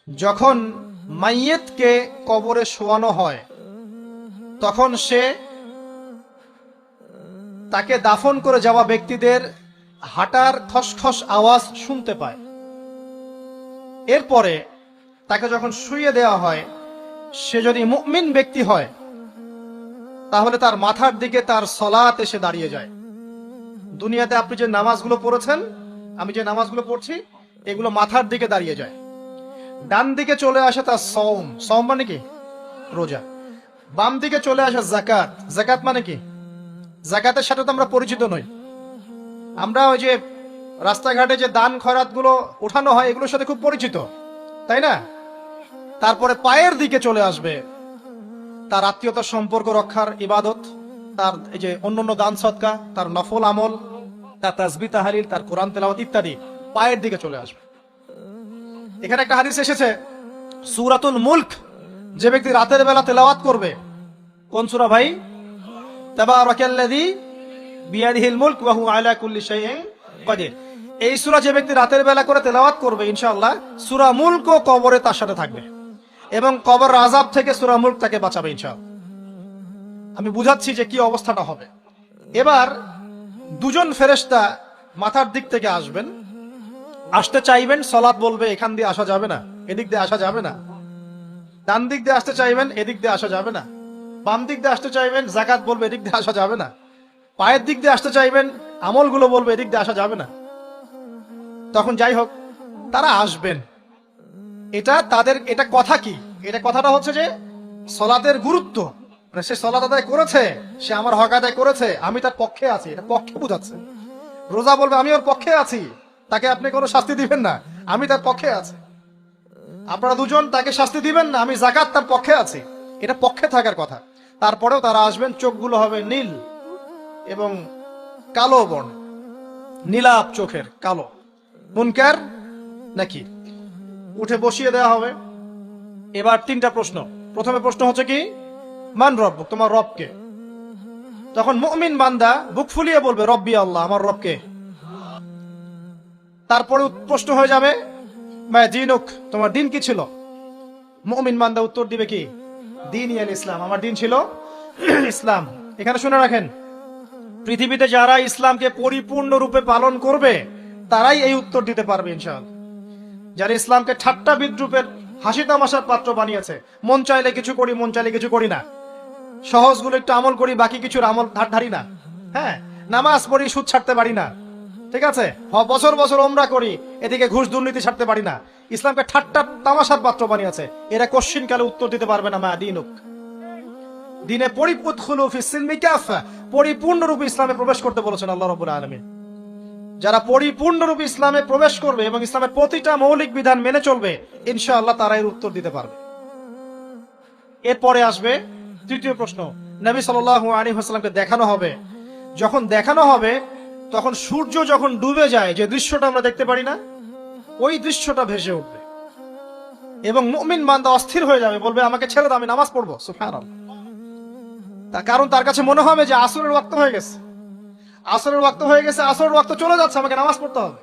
যখন মাইয়েতকে কবরে শোয়ানো হয় তখন সে তাকে দাফন করে যাওয়া ব্যক্তিদের হাঁটার খসখস আওয়াজ শুনতে পায়। এরপরে তাকে যখন শুইয়ে দেওয়া হয়, সে যদি মুমিন ব্যক্তি হয় তাহলে তার মাথার দিকে তার সলাত এসে দাঁড়িয়ে যায়। দুনিয়াতে আপনি যে নামাজগুলো পড়েছেন, আমি যে নামাজগুলো পড়ছি, এগুলো মাথার দিকে দাঁড়িয়ে যায়। ডান দিকে চলে আসে তার সওম, সওম মানে কি? রোজা। বাম দিকে চলে আসে যাকাত, যাকাত মানে কি? যাকাতের সাথে তো আমরা পরিচিত নই। আমরা ওই যে রাস্তাঘাটে যে দান খয়রাত গুলো উঠানো হয়, এগুলোর সাথে খুব পরিচিত, তাই না? তারপরে পায়ের দিকে চলে আসবে তার আত্মীয়তার সম্পর্ক রক্ষার ইবাদত, তার এই যে অন্যান্য দান সদকা, তার নফল আমল, তার তাসবিহ তাহলিল, তার কোরআন তেলাওয়াত ইত্যাদি পায়ের দিকে চলে আসবে। এখানে একটা হাদিস এসেছে, সূরাতুল মুলক যে ব্যক্তি রাতের বেলা তেলাওয়াত করবে, কোন সূরা ভাই? তাবারাকাল্লাযী বিয়াদিহিল মুলক ওয়া হুয়া আলা কুল্লি শাইইন কাদির। এই সূরা যে ব্যক্তি রাতের বেলা করে তেলাওয়াত করবে, ইনশাআল্লাহ সূরা মুলকও কবরে তার সাথে থাকবে এবং কবর আযাব থেকে সূরা মুলক তাকে বাঁচাবে ইনশাআল্লাহ। আমি বুঝাচ্ছি যে কি অবস্থাটা হবে। এবার দুজন ফেরেশতা মাথার দিক থেকে আসবেন, আসতে চাইবেন, সালাত বলবে এখান দিয়ে আসা যাবে না, এদিক দিয়ে আসা যাবে না। ডান দিক দিয়ে আসতে চাইবেন, এদিক দিয়ে আসা যাবে না। বাম দিক দিয়ে আসতে চাইবেন, যাকাত বলবে এদিক দিয়ে আসা যাবে না। পায়ের দিক দিয়ে আসতে চাইবেন, আমলগুলো বলবে এদিক দিয়ে আসা যাবে না। তখন যাই হোক, তারা আসবেন। এটা তাদের, এটা কথা কি? এটা কথাটা হচ্ছে যে সলাতের গুরুত্ব, মানে সে সলাত আদায় করেছে, সে আমার হক আদায় করেছে, আমি তার পক্ষে আছি, এটা পক্ষে বোঝাচ্ছে। রোজা বলবে আমি ওর পক্ষে আছি, তাকে আপনি কোনো শাস্তি দিবেন না, আমি তার পক্ষে আছি। আপনারা দুজন তাকে শাস্তি দিবেন না, আমি যাকাত তার পক্ষে আছি, এটা পক্ষে থাকার কথা। তারপরেও তারা আসবেন, চোখগুলো হবে নীল এবং কালো বর্ণ, নীলাপ চোখের, কালো। মুনকার নাকি উঠে বসিয়ে দেওয়া হবে। এবার তিনটা প্রশ্ন। প্রথমে প্রশ্ন হচ্ছে কি, মান রব্বুক, তোমার রবকে? তখন মুমিন বান্দা বুক ফুলিয়ে বলবে রব্বি আল্লাহ, আমার রবকে। তারপরে প্রশ্ন হয়ে যাবে মা দিনুক, তোমার দিন কি ছিল? মুমিন বান্দা উত্তর দিবে কি, দিন ইয়াল ইসলাম, আমার দিন ছিল ইসলাম। এখানে শুনে রাখেন, পৃথিবীতে যারা ইসলামকে পরিপূর্ণ রূপে পালন করবে তারাই এই উত্তর দিতে পারবে ইনশাআল্লাহ। যারা ইসলামকে ঠাট্টা বিদ্রুপের হাসি তামাশার পাত্র বানিয়েছে, মন চাইলে কিছু করি, মন চাইলে কিছু করি না, সহজগুলো একটু আমল করি, বাকি কিছুর আমল ধারি না, হ্যাঁ, নামাজ পড়ি, সুদ ছাড়তে পারি না, ঠিক আছে, বছর বছর ওমরা করি, এদিকে ঘুষ দুর্নীতি ছাড়তে পারি না, ইসলামকে ঠাট্টা তামাশার পাত্র বানিয়েছে, এরা কোশ্চিনকালে উত্তর দিতে পারবে না মা দিনুক, দিনে পরিপূর্ণ রূপে ইসলামে প্রবেশ করতে বলেছেন আল্লাহ রাব্বুল আলামিন। যারা পরিপূর্ণরূপে ইসলামে প্রবেশ করবে এবং ইসলামের প্রতিটা মৌলিক বিধান মেনে চলবে, ইনশাআল্লাহ তারা এর উত্তর দিতে পারবে। এরপরে আসবে তৃতীয় প্রশ্ন, নবী সাল্লাল্লাহু আলাইহি ওয়াসাল্লামকে দেখানো হবে। যখন দেখানো হবে তখন সূর্য যখন ডুবে যায়, যে দৃশ্যটা আমরা দেখতে পারি না, ওই দৃশ্যটা ভেসে উঠবে এবং মুমিন বান্দা অস্থির হয়ে যাবে, বলবে আমাকে ছেড়ে দাও, আমি নামাজ পড়বো। সুবহানাল্লাহ। তার কারণ তার কাছে মনে হবে যে আসরের ওয়াক্ত হয়ে গেছে, আসরের ওয়াক্ত হয়ে গেছে, আসরের ওয়াক্ত চলে যাচ্ছে, আমাকে নামাজ পড়তে হবে।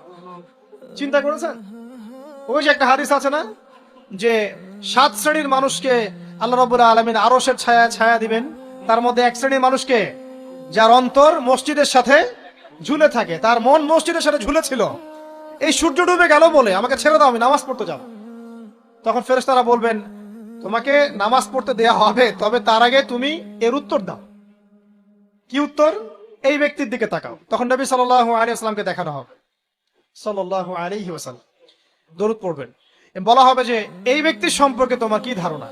চিন্তা করেছেন? ওই যে একটা হাদিস আছে না, যে 7 শ্রেণীর মানুষকে আল্লাহ রাব্বুল আলামিন আরশের ছায়া দিবেন। তার মধ্যে এক শ্রেণীর মানুষকে, যার অন্তর মসজিদের সাথে ঝুলে থাকে, তার মন মসজিদের সাথে ঝুলে ছিল, এই সূর্য ডুবে গেল বলে আমাকে ছেড়ে দাও, আমি নামাজ পড়তে যাব। তখন ফেরেশতারা বলবেন তোমাকে নামাজ পড়তে দেয়া হবে, তবে তার আগে তুমি এর উত্তর দাও। কি উত্তর? এই ব্যক্তির দিকে তাকাও। তখন নবী সাল্লাল্লাহু আলাইহি ওয়াসাল্লামকে দেখানো হবে, সাল্লাল্লাহু আলাইহি ওয়াসাল্লাম দরুদ পড়বেন, বলা হবে যে এই ব্যক্তির সম্পর্কে তোমার কি ধারণা?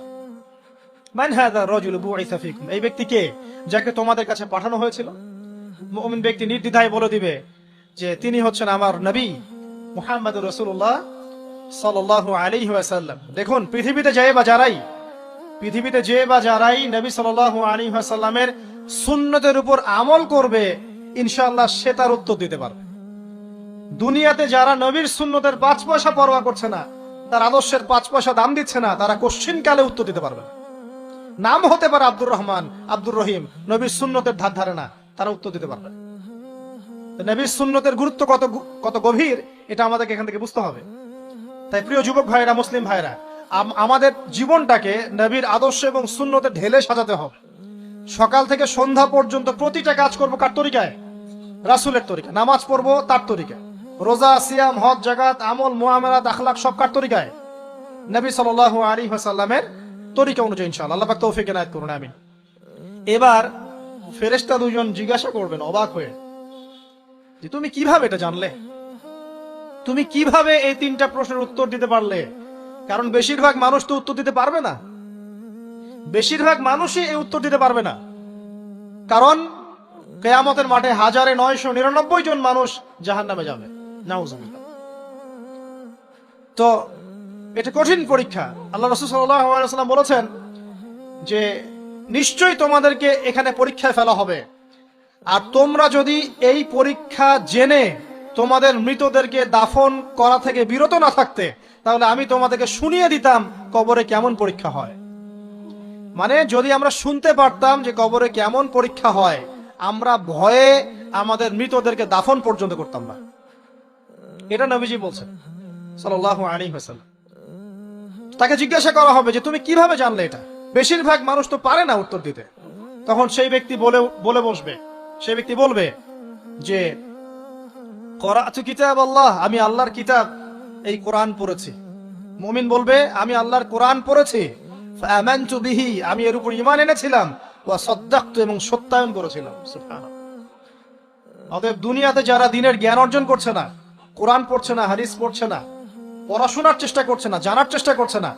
মান হাযা রাজুলু বুইসা ফীকুম, এই ব্যক্তি কে, যাকে তোমাদের কাছে পাঠানো হয়েছিল? মুমিন ব্যক্তি নির্দ্বিধায় বলে দিবে যে তিনি হচ্ছেন আমার নবী মুহাম্মদুর রাসূলুল্লাহ সাল্লাল্লাহু আলাইহি ওয়াসাল্লাম। দেখুন, পৃথিবীতে যে বা যারাই নবী সাল্লাল্লাহু আলাইহি ওয়াসাল্লামের সুন্নতের উপর আমল করবে, ইনশাআল্লাহ সে তার উত্তর দিতে পারবে। দুনিয়াতে যারা নবীর সুন্নতের 5 পয়সা পরোয়া করছে না, তার আদর্শের 5 পয়সা দাম দিচ্ছে না, তারা কোশ্চিন কালে উত্তর দিতে পারবে না। নাম হতে পারে আব্দুর রহমান, আব্দুর রহিম, নবীর সুন্নতের ধার ধারে না, তারা উত্তর দিতে পারবে। নবীর সুন্নতের গুরুত্ব কত গভীর, এটা আমাদেরকে এখান থেকে বুঝতে হবে। তাই প্রিয় যুবক ভাইরা, মুসলিম ভাইরা, আমাদের জীবনটাকে নবীর আদর্শ এবং সুন্নতে ঢেলে সাজাতে হবে। সকাল থেকে সন্ধ্যা পর্যন্ত প্রতিটা কাজ করবো কার তরিকায়? রাসূলের তরিকা। নামাজ পড়বো তার তরিকায়, রোজা, সিয়াম, হজ, জাকাত, আমল, মুআমালাত, আখলাক সব কার তরিকায়? নবী সাল্লাল্লাহু আলাইহি ওয়াসাল্লামের তরিকা অনুযায়ী ইনশাআল্লাহ। আল্লাহ পাক তৌফিক এনায়েত করুন, আমিন। এবার ফেরেশতা দুজন জিজ্ঞাসা করবেন অবাক হয়ে যে তুমি কিভাবে এটা জানলে? তুমি কিভাবে এই তিনটা প্রশ্নের উত্তর দিতে পারলে? কারণ বেশিরভাগ মানুষ তো উত্তর দিতে পারবে না। বেশিরভাগ মানুষই এই উত্তর দিতে পারবে না, কারণ কিয়ামতের মাঠে 1999 জন মানুষ জাহান্নামে যাবে। নাউজুবিল্লাহ। তো এটা কঠিন পরীক্ষা। আল্লাহ রাসূল সাল্লাল্লাহু আলাইহি ওয়াসাল্লাম বলেছেন যে নিশ্চয়ই তোমাদেরকে এখানে পরীক্ষায় ফেলা হবে, আর তোমরা যদি এই পরীক্ষা জেনে তোমাদের মৃতদেরকে দাফন করা থেকে বিরত না থাকতে, তাহলে আমি তোমাদেরকে শুনিয়ে দিতাম কবরে কেমন পরীক্ষা হয়। মানে যদি আমরা শুনতে পারতাম যে কবরে কেমন পরীক্ষা হয়, আমরা ভয়ে আমাদের মৃতদেরকে দাফন পর্যন্ত করতাম না। এটা নবীজি বলছেন সাল্লাল্লাহু আলাইহি ওয়াসাল্লাম। তাকে জিজ্ঞাসা করা হবে যে তুমি কিভাবে জানলে এটা? বেশিরভাগ মানুষ তো পারে না উত্তর দিতে। তখন সেই ব্যক্তি বলে বসবে, সেই ব্যক্তি বলবে যে করাতু কিতাব আল্লাহ, আমি আল্লাহর কিতাব এই কোরআন পড়েছি। মুমিন বলবে আমি আল্লাহর কোরআন পড়েছি, ফাআমানতু বিহি, আমি এর উপর ঈমান এনেছিলাম, ওয়া সাদ্দাকতু, এবং সত্যায়ন করেছিলাম। সুবহানাল্লাহ। অতএব দুনিয়াতে যারা দ্বীনের জ্ঞান অর্জন করছে না, কোরআন পড়ছে না, হাদিস পড়ছে না, পড়াশোনার চেষ্টা করছে না, জানার চেষ্টা করছে না,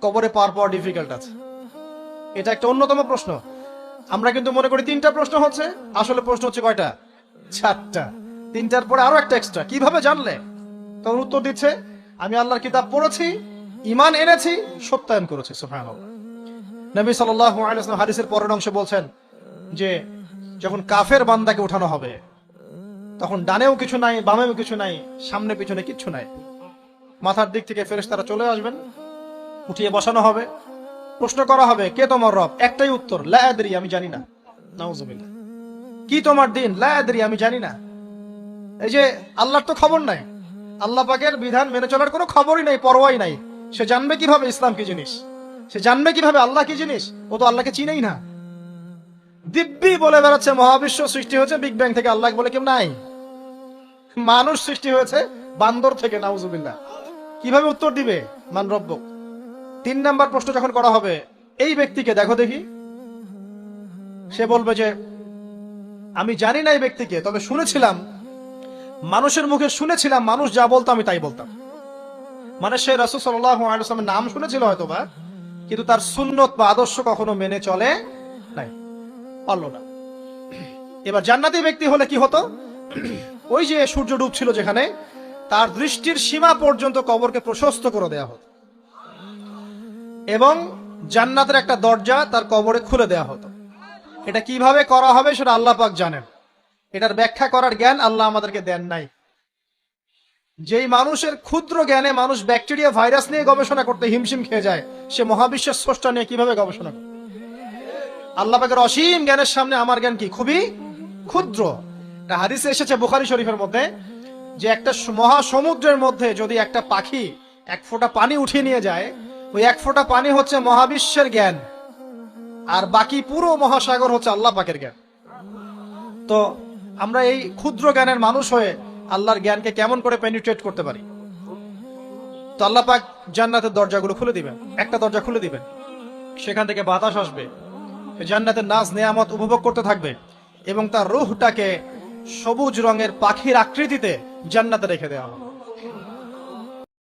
কবরে পাওয়া ডিফিকাল্ট আছে। এটা একটা অন্যতম প্রশ্ন। আমরা কিন্তু মনে করি তিনটা প্রশ্ন হচ্ছে, আসলে প্রশ্ন হচ্ছে কয়টা? চারটা। তিনটার পরে আরো একটা এক্সট্রা। কিভাবে জানলে? তখন উত্তর দিচ্ছে আমি আল্লাহর কিতাব পড়েছি, ঈমান এনেছি, সত্যায়ন করেছি। সুবহানাল্লাহ। নবী সাল্লাল্লাহু আলাইহি ওয়াসাল্লাম হাদিসের পরের অংশে বলছেন যে যখন কাফের বান্দাকে উঠানো হবে, তখন ডানেও কিছু নাই, বামেও কিছু নাই, সামনে পিছনে কিচ্ছু নাই। মাথার দিক থেকে ফেরেশতারা চলে আসবেন, উঠিয়ে বসানো হবে, প্রশ্ন করা হবে কে তোমার রব? একটাই উত্তর, লা আদরি, আমি জানি না। নাউজুবিল্লাহ। কি তোমার দিন? লা আদরি, আমি জানি না। এই যে আল্লাহর তো খবর নাই, আল্লাহ পাকের বিধান মেনে চলার কোনো খবরই নাই, পরোয়াই নাই। সে জানবে কিভাবে ইসলাম কি জিনিস? সে জানবে কিভাবে আল্লাহ কি জিনিস? ও তো আল্লাহকে চিনেই না। দিব্যি বলে বেড়াচ্ছে মহাবিশ্ব সৃষ্টি হয়েছে বিগ ব্যাং থেকে, আল্লাহ বলে কেউ নাই। মানুষ সৃষ্টি হয়েছে বান্দর থেকে। নাউজুবিল্লাহ। কিভাবে উত্তর দিবে মান রব্বুক? 3 নাম্বার প্রশ্ন যখন করা হবে, এই ব্যক্তিকে দেখো দেখি, সে বলবে যে আমি জানি না এই ব্যক্তিকে, তবে শুনেছিলাম, মানুষের মুখে শুনেছিলাম, মানুষ যা বলতো আমি তাই বলতাম। মানে সে রাসূল সাল্লাল্লাহু আলাইহি ওয়াসাল্লামের নাম শুনেছিল হয়তোবা, কিন্তু তার সুন্নত বা আদর্শ কখনো মেনে চলে নাই, পারলো না। এবার জান্নাতি ব্যক্তি হলে কি হতো? ওই যে সূর্য ডুবছিল যেখানে, তার দৃষ্টির সীমা পর্যন্ত কবরকে প্রশস্ত করে দেয়া হতো, এবং জান্নাতের একটা দরজা তার কবরে খুলে দেয়া হতো। এটা কিভাবে করা হবে সেটা আল্লাহ পাক জানেন। এটার ব্যাখ্যা করার জ্ঞান আল্লাহ আমাদেরকে দেন নাই। যেই মানুষের ক্ষুদ্র জ্ঞানে মানুষ ব্যাকটেরিয়া ভাইরাস নিয়ে গবেষণা করতে হিমশিম খেয়ে যায়, সে মহাবিশ্বের স্রষ্টা নিয়ে কিভাবে গবেষণা করে? আল্লাহ পাকের অসীম জ্ঞানের সামনে আমার জ্ঞান কি? খুবই ক্ষুদ্র। একটা হাদিসে এসেছে বুখারী শরীফের মধ্যে, যে একটা মহাসমুদ্রের মধ্যে যদি একটা পাখি 1 ফোঁটা পানি উঠিয়ে নিয়ে যায়, ওই 1 ফোঁটা পানি হচ্ছে মহাবিশ্বের জ্ঞান, আর বাকি পুরো মহাসাগর হচ্ছে আল্লাহ পাকের জ্ঞান। তো আমরা এই ক্ষুদ্র জ্ঞানের মানুষ হয়ে আল্লাহর জ্ঞানকে কেমন করে পেনিট্রেট করতে পারি? তো আল্লাহ পাক জান্নাতের দরজাগুলো খুলে দিবেন, একটা দরজা খুলে দিবেন, সেখান থেকে বাতাস আসবে, জান্নাতের নাজ নেয়ামত উপভোগ করতে থাকবে, এবং তার রূহটাকে সবুজ রঙের পাখির আকৃতিতে জান্নাতে রেখে দেওয়া হবে।